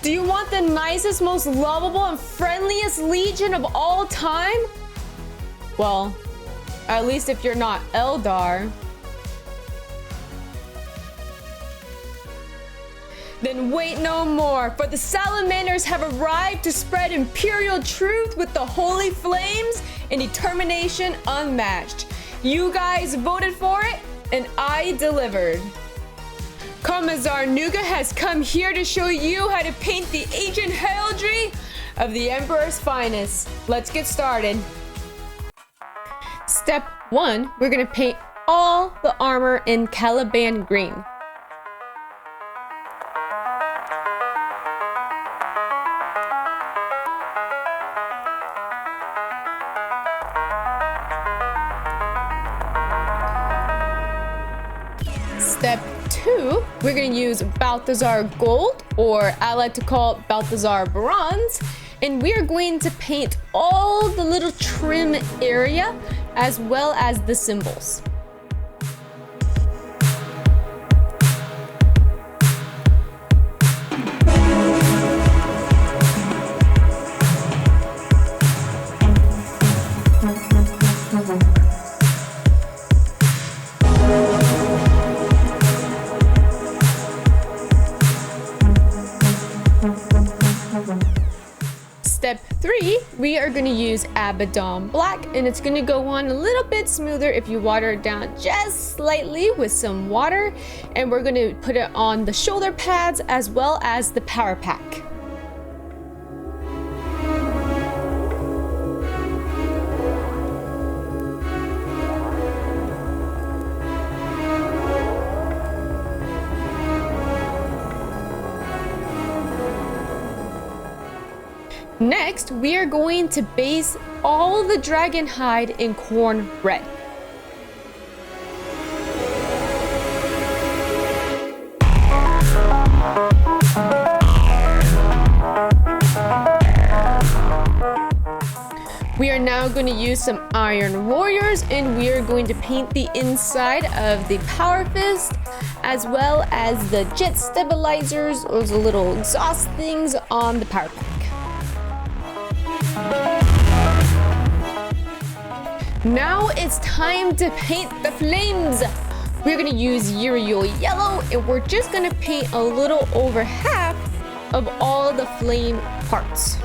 Do you want the nicest, most lovable, and friendliest legion of all time? Well, at least if you're not ELDAR. Then wait no more, for the Salamanders have arrived to spread Imperial truth with the holy flames and determination unmatched. You guys voted for it, and I delivered. Commissar Nuga has come here to show you how to paint the ancient heraldry of the Emperor's finest. Let's get started. Step 1, we're gonna paint all the armor in Caliban green. Step 2, we're going to use Balthazar Gold, or I like to call it Balthazar Bronze, and we are going to paint all the little trim area as well as the symbols. Step 3, we are going to use Abaddon Black, and it's going to go on a little bit smoother if you water it down just slightly with some water, and we're going to put it on the shoulder pads as well as the power pack. Next, we are going to base all the dragon hide in corn red. We are now going to use some Iron Warriors, and we are going to paint the inside of the Power Fist as well as the jet stabilizers, or the little exhaust things on the power pack. Now it's time to paint the flames. We're gonna use Imperial yellow, and we're just gonna paint a little over half of all the flame parts.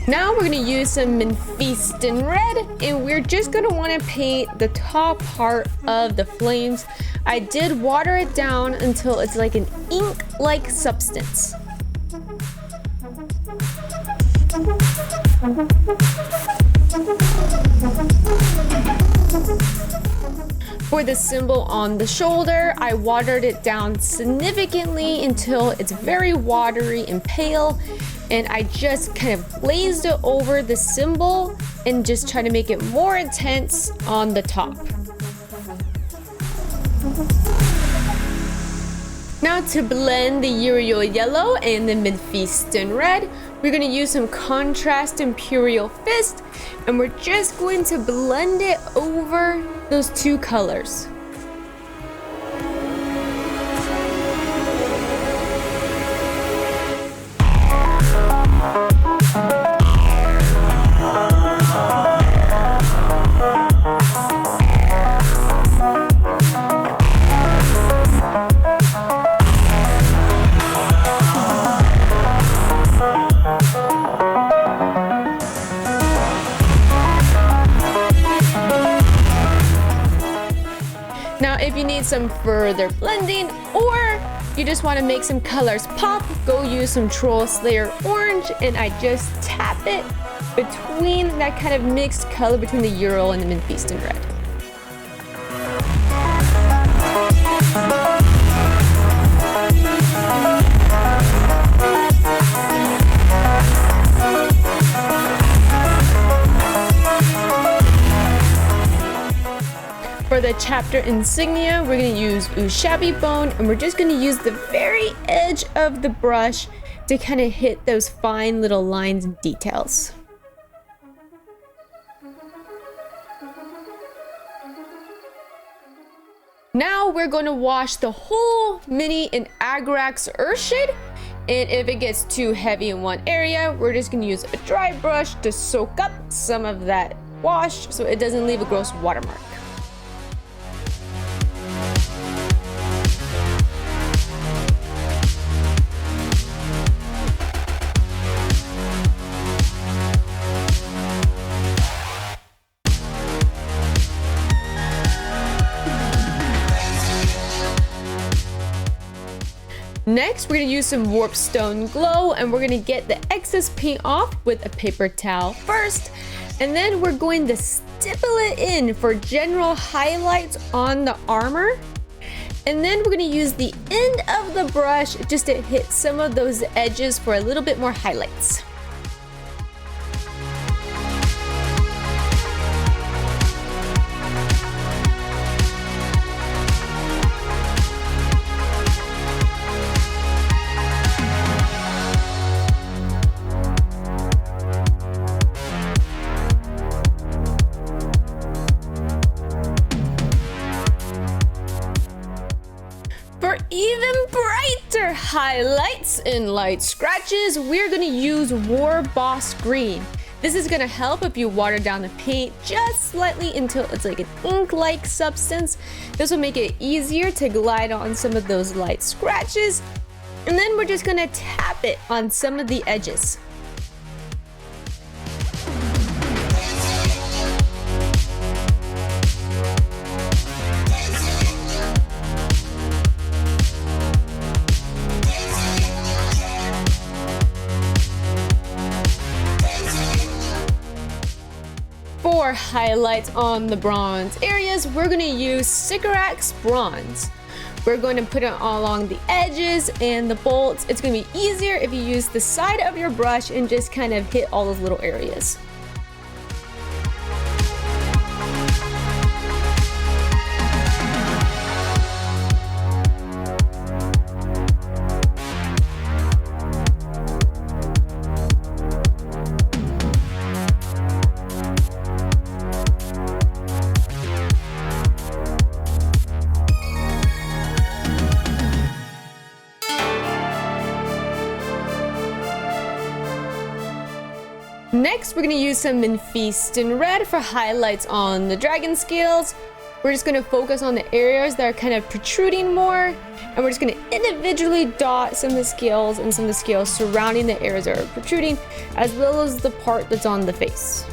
Now we're going to use some Mephiston red, and we're just going to want to paint the top part of the flames. I did water it down until it's like an ink-like substance. For the symbol on the shoulder, I watered it down significantly until it's very watery and pale, and I just kind of glazed it over the symbol and just try to make it more intense on the top. Now to blend the Imperial yellow and the Mephiston red, we're going to use some contrast Imperial Fist, and we're just going to blend it over those two colors. Now, if you need some further blending, or you just want to make some colors pop, go use some Troll Slayer Orange, and I just tap it between that kind of mixed color between the Ural and the Mephiston red. For the chapter insignia, we're going to use Ushabti Bone, and we're just going to use the very edge of the brush to kind of hit those fine little lines and details. Now we're going to wash the whole mini in Agrax Earthshade, and if it gets too heavy in one area, we're just going to use a dry brush to soak up some of that wash so it doesn't leave a gross watermark. Next, we're going to use some Warpstone Glow, and we're going to get the excess paint off with a paper towel first, and then we're going to stipple it in for general highlights on the armor, and then we're going to use the end of the brush just to hit some of those edges for a little bit more highlights. For even brighter highlights and light scratches, we're going to use War Boss Green. This is going to help if you water down the paint just slightly until it's like an ink-like substance. This will make it easier to glide on some of those light scratches. And then we're just going to tap it on some of the edges. For highlights on the bronze areas, we're going to use Sycorax Bronze. We're going to put it along the edges and the bolts. It's going to be easier if you use the side of your brush and just kind of hit all those little areas. Next, we're going to use some Mephiston Red for highlights on the dragon scales. We're just going to focus on the areas that are kind of protruding more, and we're just going to individually dot some of the scales and some of the scales surrounding the areas that are protruding, as well as the part that's on the face.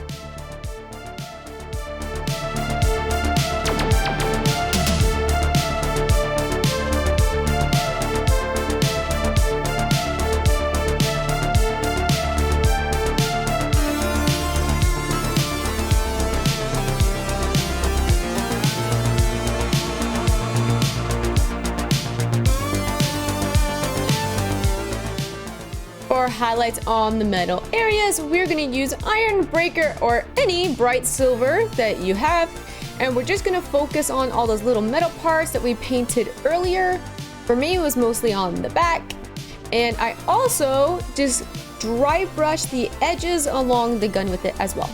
For highlights on the metal areas, we're going to use Iron Breaker or any bright silver that you have, and we're just going to focus on all those little metal parts that we painted earlier. For me, it was mostly on the back, and I also just dry brush the edges along the gun with it as well.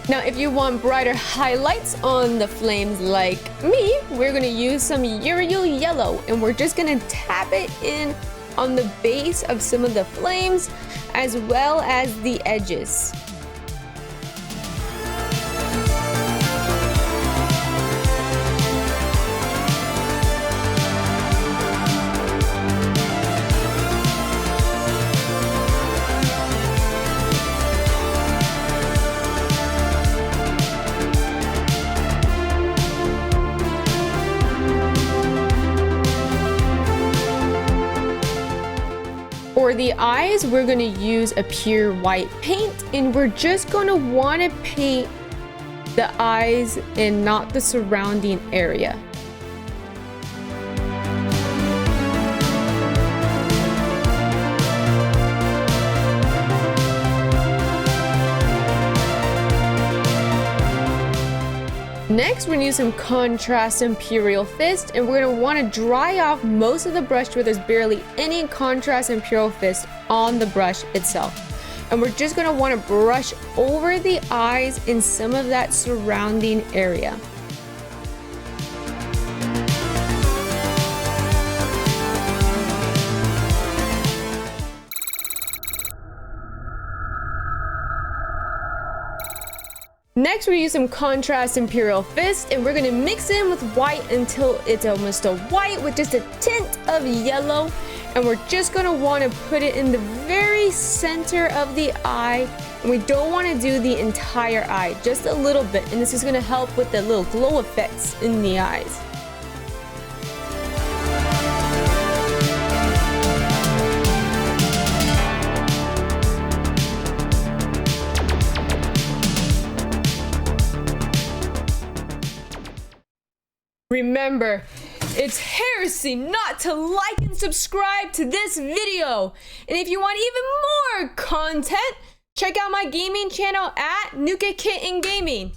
Now, if you want brighter highlights on the flames like me, we're going to use some Uriel Yellow, and we're just going to tap it in on the base of some of the flames as well as the edges. For the eyes, we're gonna use a pure white paint, and we're just gonna wanna paint the eyes and not the surrounding area. Next, we're gonna use some contrast Imperial Fist, and we're gonna wanna dry off most of the brush where there's barely any contrast Imperial Fist on the brush itself. And we're just gonna wanna brush over the eyes in some of that surrounding area. Next, we use some contrast Imperial Fist, and we're gonna mix in with white until it's almost a white with just a tint of yellow. And we're just gonna wanna put it in the very center of the eye. And we don't wanna do the entire eye, just a little bit. And this is gonna help with the little glow effects in the eyes. Remember, it's heresy not to like and subscribe to this video. And if you want even more content, check out my gaming channel at Nuka Kit and Gaming.